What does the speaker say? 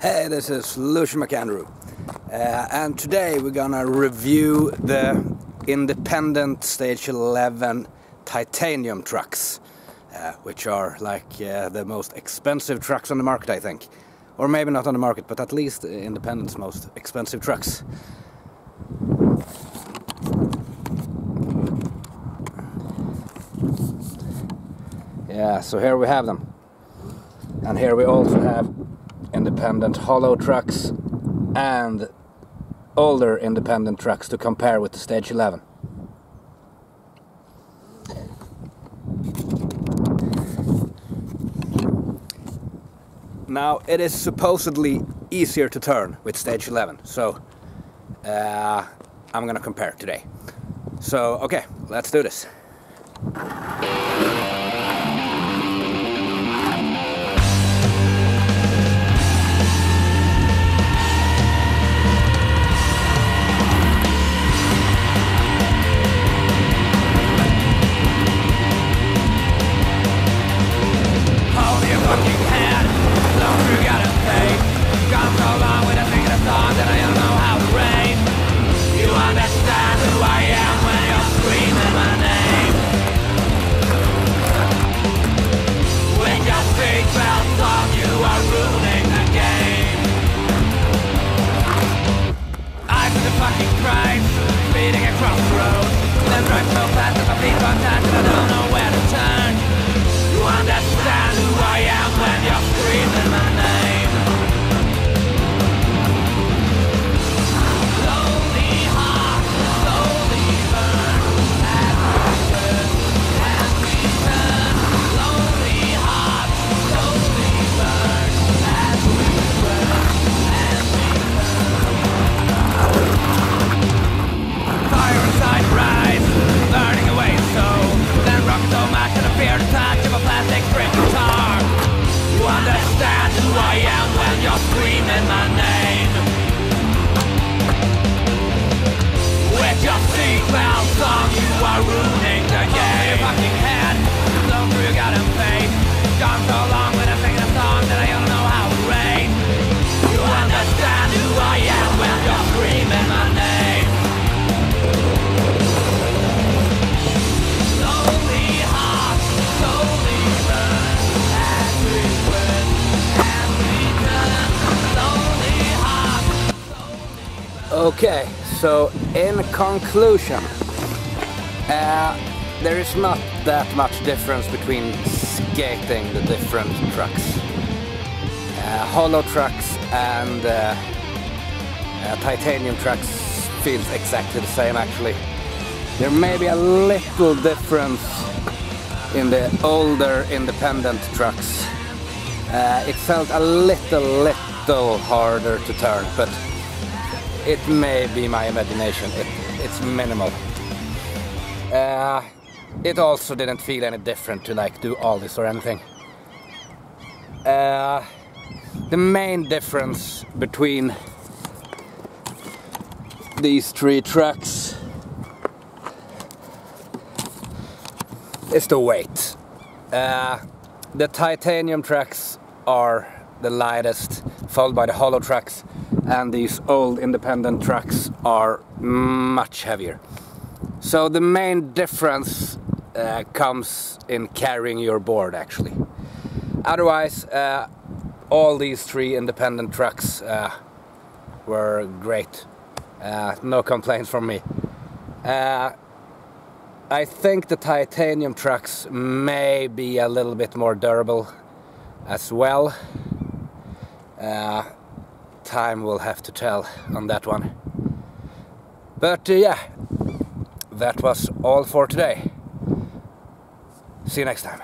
Hey, this is Lucian Macandrew, and today we're gonna review the independent Stage 11 titanium trucks, which are like the most expensive trucks on the market, I think. Or maybe not on the market, but at least independent's most expensive trucks. Yeah, so here we have them. And here we also have independent hollow trucks and older independent trucks to compare with the Stage 11. Now, it is supposedly easier to turn with Stage 11, so I'm gonna compare today. So, okay, let's do this. Speeding across the road, then drive so fast that my feet run tight and I don't know where to turn. You understand who I am when you're screaming my name. Lonely heart, slowly burn as we turn, as we turn. Lonely heart, slowly burn as we turn, as we turn. Fire inside rise, burning away so then rock so much and I fear the touch of a plastic string guitar. You understand who I am when you're screaming my name. With your seatbelt song you are ruining the game. Your fucking head, blown through your goddamn face. Gone so long when I'm singing a song that I don't know how to rate. You understand who I am when you're screaming my name. Okay, so in conclusion, there is not that much difference between skating the different trucks. Hollow trucks and titanium trucks feels exactly the same actually. There may be a little difference in the older independent trucks. It felt a little harder to turn, but it may be my imagination. It's minimal. It also didn't feel any different to like do all this or anything. The main difference between these three trucks is the weight. The titanium trucks are the lightest, followed by the hollow trucks, and these old independent trucks are much heavier. So the main difference comes in carrying your board actually. Otherwise, all these three independent trucks were great. No complaints from me. I think the titanium trucks may be a little bit more durable as well. Time will have to tell on that one. But yeah, that was all for today. See you next time.